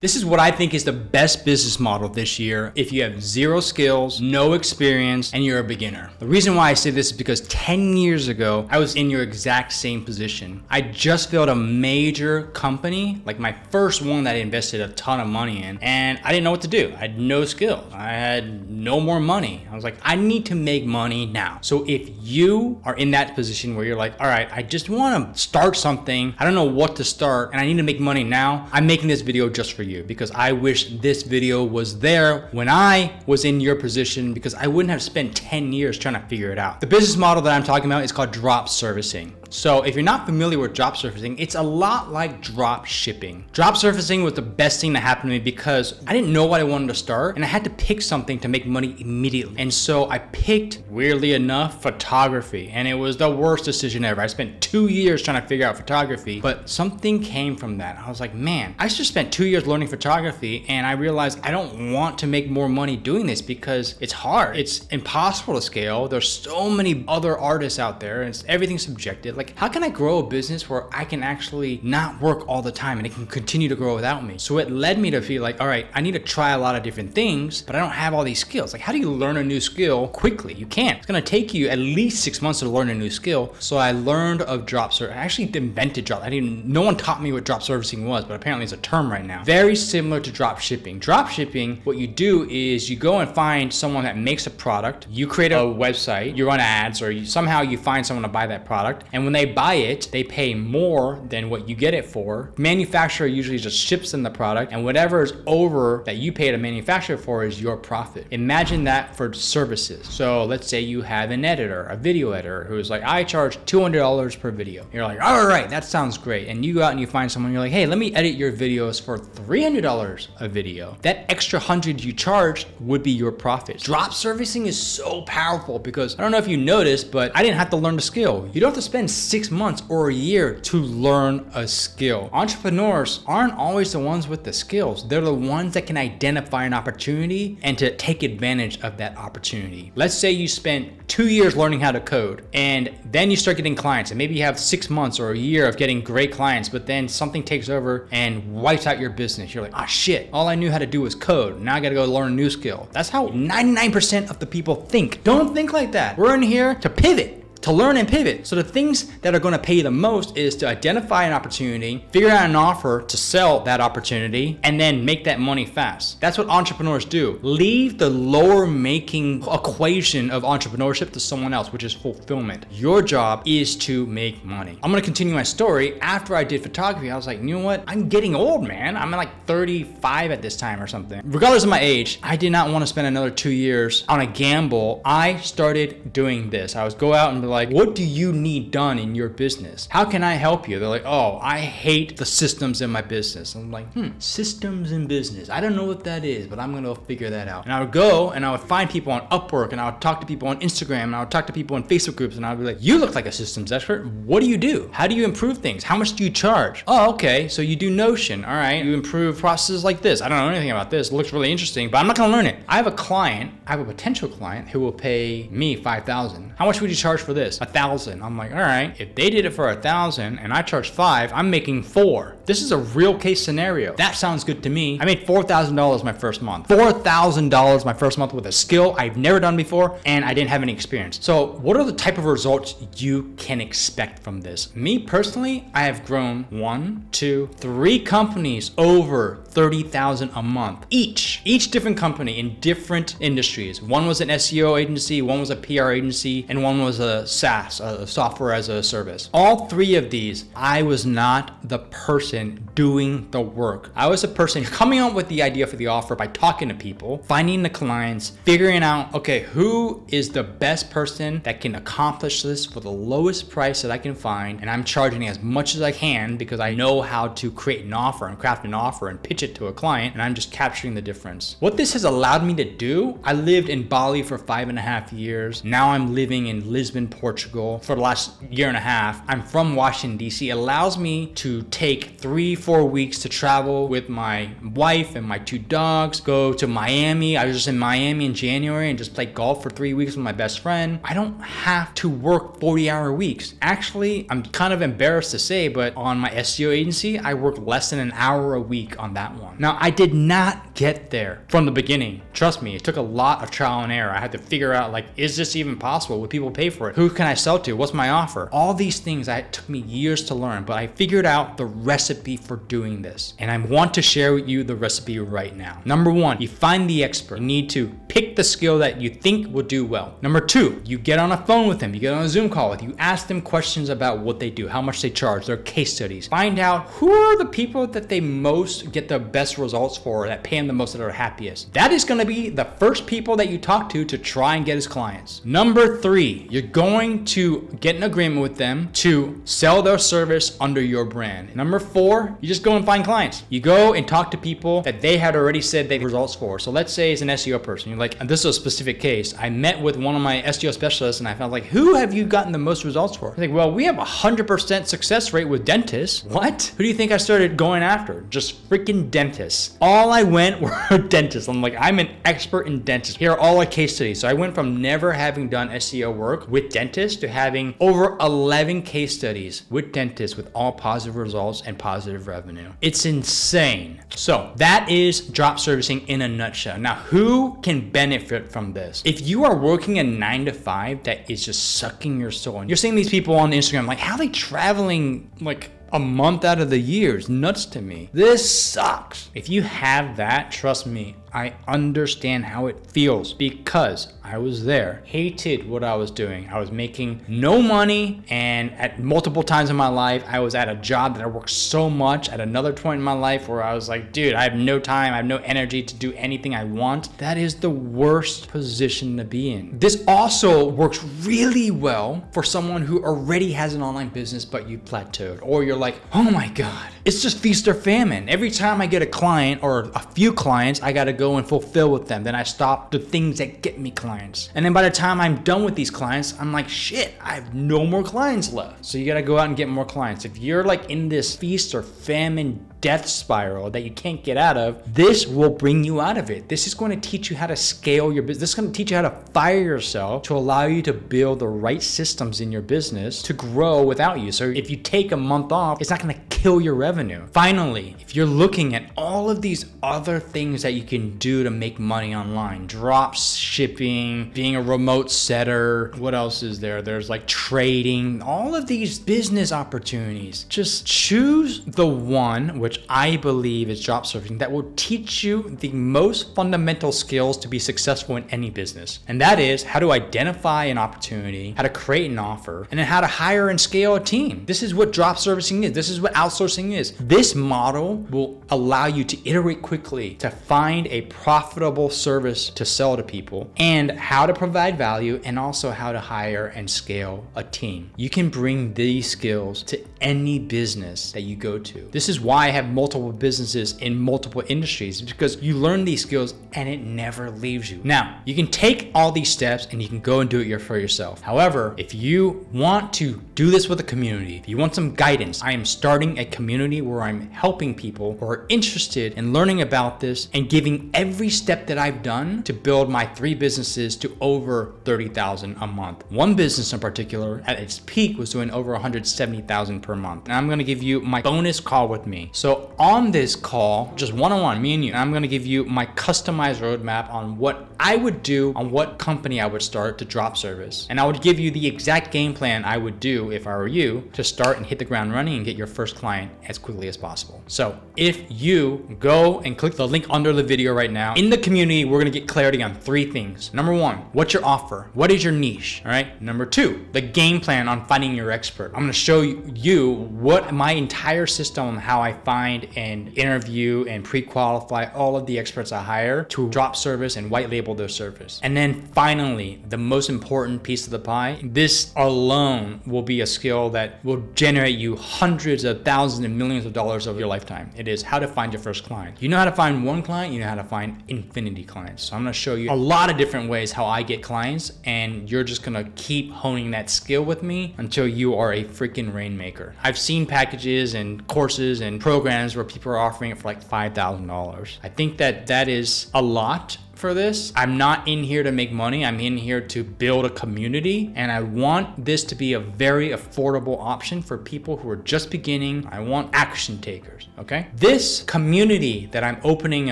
This is what I think is the best business model this year if you have zero skills, no experience, and you're a beginner. The reason why I say this is because 10 years ago, I was in your exact same position. I just built a major company, like my first one that I invested a ton of money in, and I didn't know what to do. I had no skills. I had no more money. I was like, I need to make money now. So if you are in that position where you're like, all right, I just want to start something, I don't know what to start, and I need to make money now, I'm making this video just for you because I wish this video was there when I was in your position because I wouldn't have spent 10 years trying to figure it out. The business model that I'm talking about is called drop servicing. So if you're not familiar with drop servicing, it's a lot like drop shipping. Drop servicing was the best thing that happened to me because I didn't know what I wanted to start and I had to pick something to make money immediately. And so I picked, weirdly enough, photography, and it was the worst decision ever. I spent 2 years trying to figure out photography, but something came from that. I was like, man, I just spent 2 years learning photography and I realized I don't want to make more money doing this because it's hard. It's impossible to scale. There's so many other artists out there and everything's subjective. Like, how can I grow a business where I can actually not work all the time and it can continue to grow without me? So it led me to feel like, all right, I need to try a lot of different things, but I don't have all these skills. Like, how do you learn a new skill quickly? You can't. It's gonna take you at least 6 months to learn a new skill. So I learned of drop service. I actually invented drop. No one taught me what drop servicing was, but apparently it's a term right now. Very similar to drop shipping. Drop shipping, what you do is you go and find someone that makes a product. You create a website, you run ads, or somehow you find someone to buy that product. And when they buy it, they pay more than what you get it for. Manufacturer usually just ships them the product, and whatever is over that you pay the manufacturer for is your profit. Imagine that for services. So let's say you have an editor, a video editor, who's like, I charge $200 per video. You're like, all right, that sounds great. And you go out and you find someone, you're like, hey, let me edit your videos for $300 a video. That extra 100 you charged would be your profit. Drop servicing is so powerful because I don't know if you noticed, but I didn't have to learn the skill. You don't have to spend 6 months or a year to learn a skill. Entrepreneurs aren't always the ones with the skills. They're the ones that can identify an opportunity and to take advantage of that opportunity. Let's say you spent 2 years learning how to code and then you start getting clients and maybe you have 6 months or a year of getting great clients, but then something takes over and wipes out your business. You're like, oh shit, all I knew how to do was code. Now I gotta go learn a new skill. That's how 99% of the people think. Don't think like that. We're in here to pivot, to learn and pivot. So the things that are gonna pay you the most is to identify an opportunity, figure out an offer to sell that opportunity, and then make that money fast. That's what entrepreneurs do. Leave the lower making equation of entrepreneurship to someone else, which is fulfillment. Your job is to make money. I'm gonna continue my story. After I did photography, I was like, you know what? I'm getting old, man. I'm like 35 at this time or something. Regardless of my age, I did not wanna spend another 2 years on a gamble. I started doing this. I was go out and be like, what do you need done in your business? How can I help you? They're like, oh, I hate the systems in my business. I'm like, systems in business. I don't know what that is, but I'm gonna figure that out. And I would go and I would find people on Upwork and I would talk to people on Instagram and I would talk to people on Facebook groups and I would be like, you look like a systems expert. What do you do? How do you improve things? How much do you charge? Oh, okay, so you do Notion. All right, you improve processes like this. I don't know anything about this. It looks really interesting, but I'm not gonna learn it. I have a potential client who will pay me $5,000. How much would you charge for this? 1,000. I'm like, all right, if they did it for 1,000 and I charge 5, I'm making 4. This is a real case scenario. That sounds good to me. I made $4,000 my first month. $4,000 my first month with a skill I've never done before and I didn't have any experience. So what are the type of results you can expect from this? Me personally, I have grown 1, 2, 3 companies over 30,000 a month. Each different company in different industries. One was an SEO agency, one was a PR agency, and one was a SaaS, a software as a service. All 3 of these, I was not the person doing the work. I was the person coming up with the idea for the offer by talking to people, finding the clients, figuring out, okay, who is the best person that can accomplish this for the lowest price that I can find, and I'm charging as much as I can because I know how to create an offer and craft an offer and pitch it to a client, and I'm just capturing the difference. What this has allowed me to do, I lived in Bali for 5.5 years. Now I'm living in Lisbon, Portugal for the last year and a half. I'm from Washington, D.C. It allows me to take 3-4 weeks to travel with my wife and my 2 dogs, go to Miami. I was just in Miami in January and just play golf for 3 weeks with my best friend. I don't have to work 40-hour weeks. Actually, I'm kind of embarrassed to say, but on my SEO agency, I work less than an hour a week on that one. Now, I did not get there from the beginning. Trust me, it took a lot of trial and error. I had to figure out, like, is this even possible? Would people pay for it? Who can I sell to? What's my offer? All these things, it took me years to learn, but I figured out the recipe for doing this. And I want to share with you the recipe right now. Number 1, you find the expert. You need to pick the skill that you think will do well. Number 2, you get on a phone with them. You get on a Zoom call with you. Ask them questions about what they do, how much they charge, their case studies. Find out who are the people that they most get the best results for, that pay them the most, that are happiest. That is going to be the first people that you talk to try and get as clients. Number 3, you're going to get an agreement with them to sell their service under your brand. Number 4, you just go and find clients. You go and talk to people that they had already said they had results for. So let's say it's an SEO person. You're like, and this is a specific case. I met with one of my SEO specialists and I felt like, who have you gotten the most results for? Like, well, we have 100% success rate with dentists. What? Who do you think I started going after? Just freaking dentists. All I went were dentists. I'm like, I'm an expert in dentists. Here are all our case studies. So I went from never having done SEO work with dentists to having over 11 case studies with dentists with all positive results and positive revenue. It's insane. So that is drop servicing in a nutshell. Now, who can benefit from this? If you are working a 9-to-5 that is just sucking your soul, and you're seeing these people on Instagram, like, how are they traveling like a month out of the year? Is nuts to me. This sucks. If you have that, trust me, I understand how it feels because I was there, hated what I was doing. I was making no money, and at multiple times in my life, I was at a job that I worked so much at another point in my life where I was like, dude, I have no time, I have no energy to do anything I want. That is the worst position to be in. This also works really well for someone who already has an online business, but you plateaued, or you're like, oh my God, it's just feast or famine. Every time I get a client or a few clients, I gotta go and fulfill with them. Then I stop the things that get me clients. And then by the time I'm done with these clients, I'm like, shit, I have no more clients left. So you gotta go out and get more clients. If you're like in this feast or famine death spiral that you can't get out of, this will bring you out of it. This is going to teach you how to scale your business. This is going to teach you how to fire yourself to allow you to build the right systems in your business to grow without you. So if you take a month off, it's not going to kill your revenue. Finally, if you're looking at all of these other things that you can do to make money online, drop shipping, being a remote setter, what else is there? There's like trading, all of these business opportunities. Just choose the one, which I believe is drop shipping, that will teach you the most fundamental skills to be successful in any business. And that is how to identify an opportunity, how to create an offer, and then how to hire and scale a team. This is what drop servicing is. This is what outsourcing is. This model will allow you to iterate quickly, to find a profitable service to sell to people, and how to provide value, and also how to hire and scale a team. You can bring these skills to any business that you go to. This is why I have multiple businesses in multiple industries, because you learn these skills and it never leaves you. Now, you can take all these steps and you can go and do it for yourself. However, if you want to do this with a community, if you want some guidance, I am starting a community where I'm helping people who are interested in learning about this and giving every step that I've done to build my 3 businesses to over 30,000 a month. One business in particular at its peak was doing over 170,000 per month. And I'm going to give you my bonus call with me. So on this call, just one-on-one, me and you, I'm going to give you my customized roadmap on what I would do, on what company I would start to drop service. And I would give you the exact game plan I would do if I were you to start and hit the ground running and get your first client as quickly as possible. So if you go and click the link under the video right now, in the community, we're going to get clarity on 3 things. Number 1, what's your offer? What is your niche? All right. Number 2, the game plan on finding your expert. I'm going to show you you what my entire system on how I find and interview and pre-qualify all of the experts I hire to drop service and white label their service. And then finally, the most important piece of the pie, this alone will be a skill that will generate you hundreds of thousands and millions of dollars over your lifetime. It is how to find your first client. You know how to find one client, you know how to find infinity clients. So I'm gonna show you a lot of different ways how I get clients, and you're just gonna keep honing that skill with me until you are a freaking rainmaker. I've seen packages and courses and programs where people are offering it for like $5,000. I think that is a lot for this. I'm not in here to make money. I'm in here to build a community, and I want this to be a very affordable option for people who are just beginning. I want action takers, okay? This community that I'm opening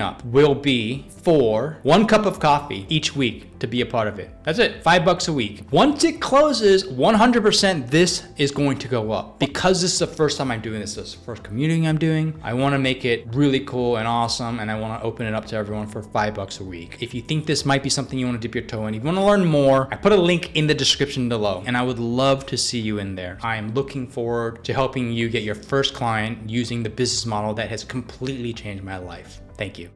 up will be for 1 cup of coffee each week to be a part of it. That's it, $5 a week. Once it closes, 100% this is going to go up. Because this is the first time I'm doing this is the first community I'm doing, I wanna make it really cool and awesome, and I wanna open it up to everyone for $5 a week. If you think this might be something you want to dip your toe in, if you want to learn more, I put a link in the description below, and I would love to see you in there. I am looking forward to helping you get your first client using the business model that has completely changed my life. Thank you.